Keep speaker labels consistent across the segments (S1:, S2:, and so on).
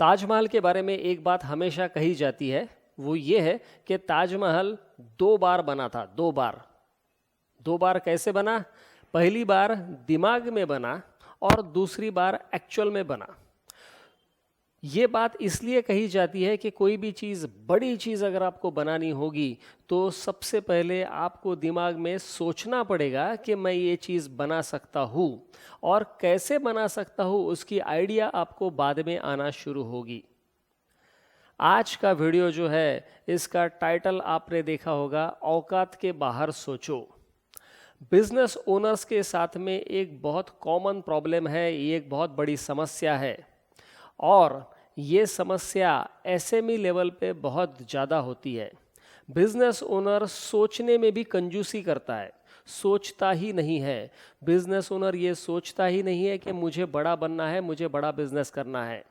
S1: ताजमहल के बारे में एक बात हमेशा कही जाती है, वो ये है कि ताजमहल 2 बार बना था। 2 बार कैसे बना? पहली बार दिमाग में बना और दूसरी बार एक्चुअल में बना। ये बात इसलिए कही जाती है कि कोई भी चीज़, बड़ी चीज़ अगर आपको बनानी होगी तो सबसे पहले आपको दिमाग में सोचना पड़ेगा कि मैं ये चीज़ बना सकता हूँ, और कैसे बना सकता हूँ उसकी आइडिया आपको बाद में आना शुरू होगी। आज का वीडियो जो है, इसका टाइटल आपने देखा होगा, औकात के बाहर सोचो। बिजनेस ओनर्स के साथ में एक बहुत कॉमन प्रॉब्लम है, ये एक बहुत बड़ी समस्या है, और ये समस्या एसएमई लेवल पे बहुत ज़्यादा होती है। बिजनेस ओनर सोचने में भी कंजूसी करता है, सोचता ही नहीं है। बिजनेस ओनर ये सोचता ही नहीं है कि मुझे बड़ा बनना है, मुझे बड़ा बिजनेस करना है।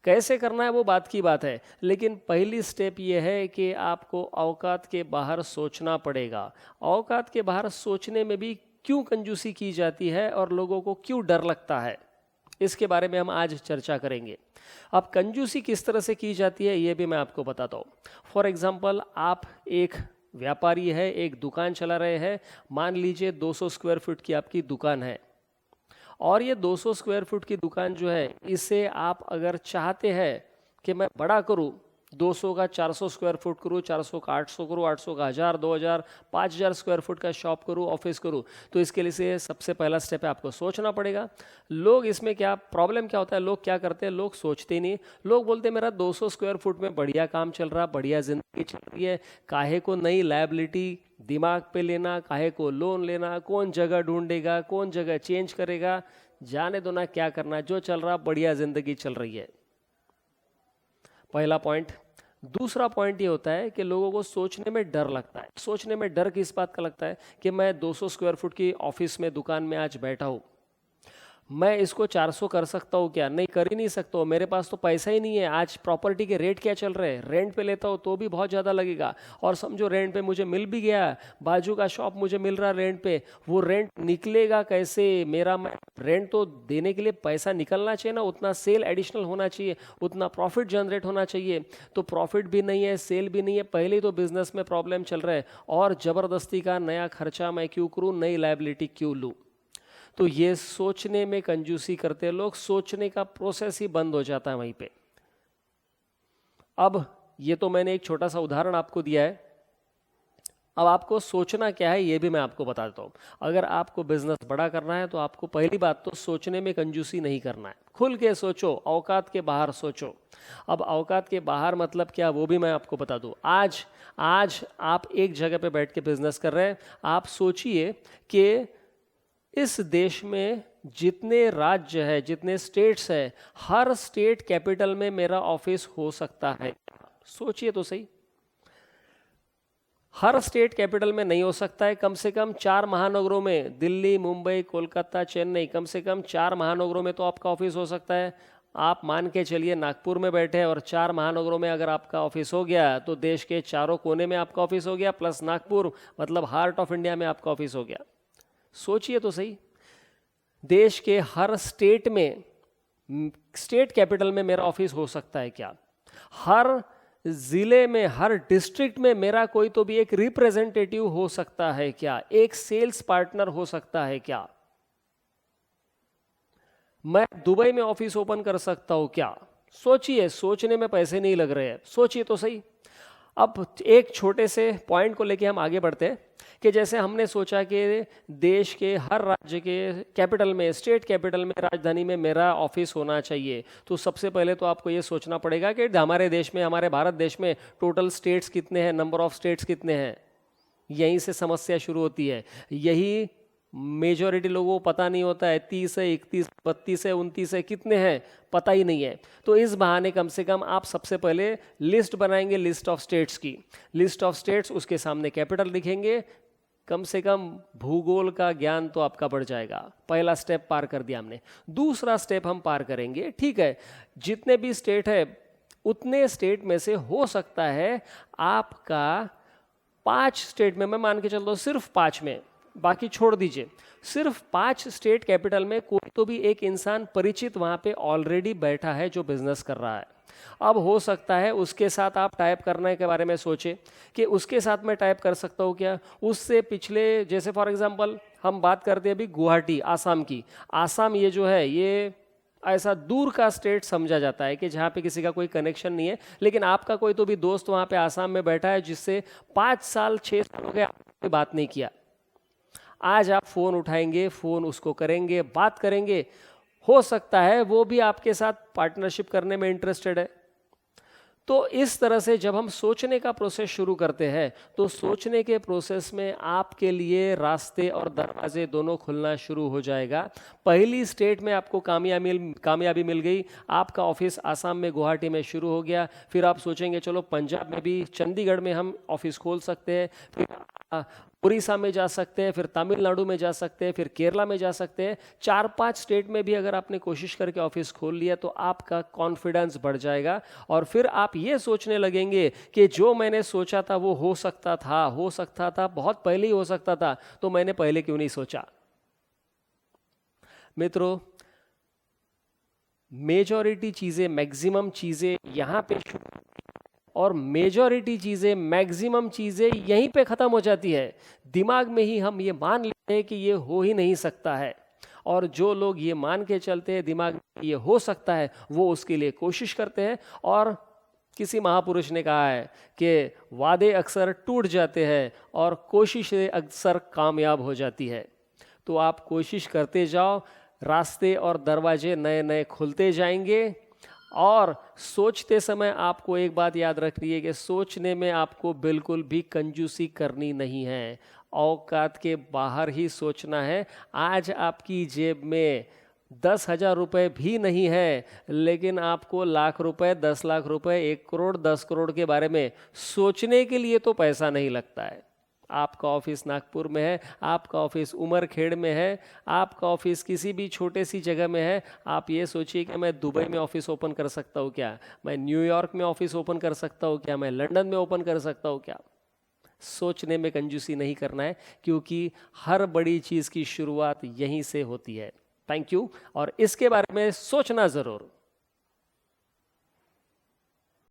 S1: कैसे करना है वो बात की बात है, लेकिन पहली स्टेप ये है कि आपको औकात के बाहर सोचना पड़ेगा। औकात के बाहर सोचने में भी क्यों कंजूसी की जाती है और लोगों को क्यों डर लगता है, इसके बारे में हम आज चर्चा करेंगे। अब कंजूसी किस तरह से की जाती है ये भी मैं आपको बताता हूँ। फॉर एग्जाम्पल, आप एक व्यापारी है, एक दुकान चला रहे हैं। मान लीजिए 200 स्क्वायर फुट की आपकी दुकान है, और ये 200 स्क्वायर फुट की दुकान जो है, इसे आप अगर चाहते हैं कि मैं बड़ा करूं, 200 का 400 स्क्वायर फुट करूं, 400 का 800 करूं, 800 का 1000, 2000, 5000 स्क्वायर फुट का शॉप करूं, ऑफिस करूं, तो इसके लिए से सबसे पहला स्टेप है आपको सोचना पड़ेगा। लोग इसमें क्या प्रॉब्लम क्या होता है, लोग क्या करते हैं, लोग सोचते नहीं। लोग बोलते हैं मेरा 200 स्क्वायर फुट में बढ़िया काम चल रहा, बढ़िया जिंदगी चल रही है, काहे को नई लायबिलिटी दिमाग पे लेना, काहे को लोन लेना, कौन जगह ढूंढेगा, कौन जगह चेंज करेगा, जाने दो ना, क्या करना, जो चल रहा बढ़िया जिंदगी चल रही है। पहला पॉइंट। दूसरा पॉइंट ये होता है कि लोगों को सोचने में डर लगता है। सोचने में डर किस बात का लगता है कि मैं 200 स्क्वायर फुट की ऑफिस में, दुकान में आज बैठा हूँ, मैं इसको 400 कर सकता हूँ क्या? नहीं, कर ही नहीं सकता हूँ, मेरे पास तो पैसा ही नहीं है। आज प्रॉपर्टी के रेट क्या चल रहे हैं, रेंट पे लेता हूँ तो भी बहुत ज़्यादा लगेगा, और समझो रेंट पे मुझे मिल भी गया, बाजू का शॉप मुझे मिल रहा रेंट पे, वो रेंट निकलेगा कैसे मेरा? मैं रेंट तो देने के लिए पैसा निकलना चाहिए ना, उतना सेल एडिशनल होना चाहिए, उतना प्रॉफिट जनरेट होना चाहिए। तो प्रॉफिट भी नहीं है, सेल भी नहीं है, पहले ही तो बिजनेस में प्रॉब्लम चल रहा है, और ज़बरदस्ती का नया खर्चा मैं क्यों करूँ, नई लायबिलिटी क्यों लूँ? तो ये सोचने में कंजूसी करते लोग, सोचने का प्रोसेस ही बंद हो जाता है वहीं पे। अब ये तो मैंने एक छोटा सा उदाहरण आपको दिया है, अब आपको सोचना क्या है ये भी मैं आपको बता देता हूँ। अगर आपको बिजनेस बड़ा करना है तो आपको पहली बात तो सोचने में कंजूसी नहीं करना है, खुल के सोचो, औकात के बाहर सोचो। अब औकात के बाहर मतलब क्या, वो भी मैं आपको बता दूँ। आज आप एक जगह पे बैठ के बिजनेस कर रहे हैं। आप सोचिए कि इस देश में जितने राज्य है, जितने स्टेट्स है, हर स्टेट कैपिटल में मेरा ऑफिस हो सकता है। सोचिए तो सही, हर स्टेट कैपिटल में नहीं हो सकता है। कम से कम 4 महानगरों में, दिल्ली, मुंबई, कोलकाता, चेन्नई, कम से कम 4 महानगरों में तो आपका ऑफिस हो सकता है। आप मान के चलिए नागपुर में बैठे हैं और 4 महानगरों में अगर आपका ऑफिस हो गया तो देश के चारों कोने में आपका ऑफिस हो गया, प्लस नागपुर, मतलब हार्ट ऑफ इंडिया में आपका ऑफिस हो गया। सोचिए तो सही, देश के हर स्टेट में, स्टेट कैपिटल में मेरा ऑफिस हो सकता है क्या? हर जिले में, हर डिस्ट्रिक्ट में मेरा कोई तो भी एक रिप्रेजेंटेटिव हो सकता है क्या? एक सेल्स पार्टनर हो सकता है क्या? मैं दुबई में ऑफिस ओपन कर सकता हूं क्या? सोचिए, सोचने में पैसे नहीं लग रहे हैं, सोचिए तो सही। अब एक छोटे से पॉइंट को लेके हम आगे बढ़ते हैं कि जैसे हमने सोचा कि देश के हर राज्य के कैपिटल में, स्टेट कैपिटल में, राजधानी में मेरा ऑफिस होना चाहिए। तो सबसे पहले तो आपको ये सोचना पड़ेगा कि हमारे देश में, हमारे भारत देश में टोटल स्टेट्स कितने हैं, नंबर ऑफ स्टेट्स कितने हैं। यहीं से समस्या शुरू होती है। यही मेजॉरिटी लोगों को पता नहीं होता है, 30 है, 31, 32 है, 29 है, कितने हैं पता ही नहीं है। तो इस बहाने कम से कम आप सबसे पहले लिस्ट बनाएंगे, लिस्ट ऑफ स्टेट्स की, लिस्ट ऑफ स्टेट्स, उसके सामने कैपिटल लिखेंगे। कम से कम भूगोल का ज्ञान तो आपका बढ़ जाएगा। पहला स्टेप पार कर दिया हमने। दूसरा स्टेप हम पार करेंगे, ठीक है, जितने भी स्टेट है उतने स्टेट में से हो सकता है आपका 5 स्टेट में, मैं मान के चलता हूँ सिर्फ 5 में, बाकी छोड़ दीजिए, सिर्फ 5 स्टेट कैपिटल में कोई तो भी एक इंसान परिचित वहाँ पे ऑलरेडी बैठा है जो बिजनेस कर रहा है। अब हो सकता है उसके साथ आप टाइप करने के बारे में सोचें कि उसके साथ मैं टाइप कर सकता हूँ क्या, उससे पिछले, जैसे फॉर एग्जांपल हम बात करते हैं अभी गुवाहाटी आसाम की। आसाम ये जो है ये ऐसा दूर का स्टेट समझा जाता है कि जहाँ पे किसी का कोई कनेक्शन नहीं है, लेकिन आपका कोई तो भी दोस्त वहाँ पे आसाम में बैठा है जिससे 5 साल 6 साल हो गए आपने बात नहीं किया। आज आप फ़ोन उठाएंगे, फ़ोन उसको करेंगे, बात करेंगे, हो सकता है वो भी आपके साथ पार्टनरशिप करने में इंटरेस्टेड है। तो इस तरह से जब हम सोचने का प्रोसेस शुरू करते हैं तो सोचने के प्रोसेस में आपके लिए रास्ते और दरवाजे दोनों खुलना शुरू हो जाएगा। पहली स्टेट में आपको कामयाबी मिल गई, आपका ऑफिस आसाम में गुवाहाटी में शुरू हो गया, फिर आप सोचेंगे चलो पंजाब में भी चंडीगढ़ में हम ऑफिस खोल सकते हैं, फिर उड़ीसा में जा सकते हैं, फिर तमिलनाडु में जा सकते हैं, फिर केरला में जा सकते हैं। 4-5 स्टेट में भी अगर आपने कोशिश करके ऑफिस खोल लिया तो आपका कॉन्फिडेंस बढ़ जाएगा और फिर आप ये सोचने लगेंगे कि जो मैंने सोचा था वो हो सकता था, बहुत पहले ही हो सकता था, तो मैंने पहले क्यों नहीं सोचा। मित्रों, मेजॉरिटी चीज़ें, मैक्सिमम चीज़ें यहाँ पे और मेजॉरिटी चीज़ें, मैक्सिमम चीज़ें यहीं पे ख़त्म हो जाती है। दिमाग में ही हम ये मान लेते हैं कि ये हो ही नहीं सकता है, और जो लोग ये मान के चलते हैं दिमाग में ये हो सकता है वो उसके लिए कोशिश करते हैं। और किसी महापुरुष ने कहा है कि वादे अक्सर टूट जाते हैं और कोशिशें अक्सर कामयाब हो जाती है। तो आप कोशिश करते जाओ, रास्ते और दरवाजे नए नए खुलते जाएंगे। और सोचते समय आपको एक बात याद रखनी है कि सोचने में आपको बिल्कुल भी कंजूसी करनी नहीं है, औकात के बाहर ही सोचना है। आज आपकी जेब में 10,000 रुपये भी नहीं है, लेकिन आपको लाख रुपए, 10 लाख रुपए, 1 करोड़, 10 करोड़ के बारे में सोचने के लिए तो पैसा नहीं लगता है। आपका ऑफिस नागपुर में है, आपका ऑफिस उमरखेड़ में है, आपका ऑफिस किसी भी छोटे सी जगह में है। आप ये सोचिए कि मैं दुबई में ऑफिस ओपन कर सकता हूँ क्या, मैं न्यूयॉर्क में ऑफिस ओपन कर सकता हूँ क्या, मैं लंदन में ओपन कर सकता हूँ क्या। सोचने में कंजूसी नहीं करना है, क्योंकि हर बड़ी चीज़ की शुरुआत यहीं से होती है। थैंक यू, और इसके बारे में सोचना ज़रूर।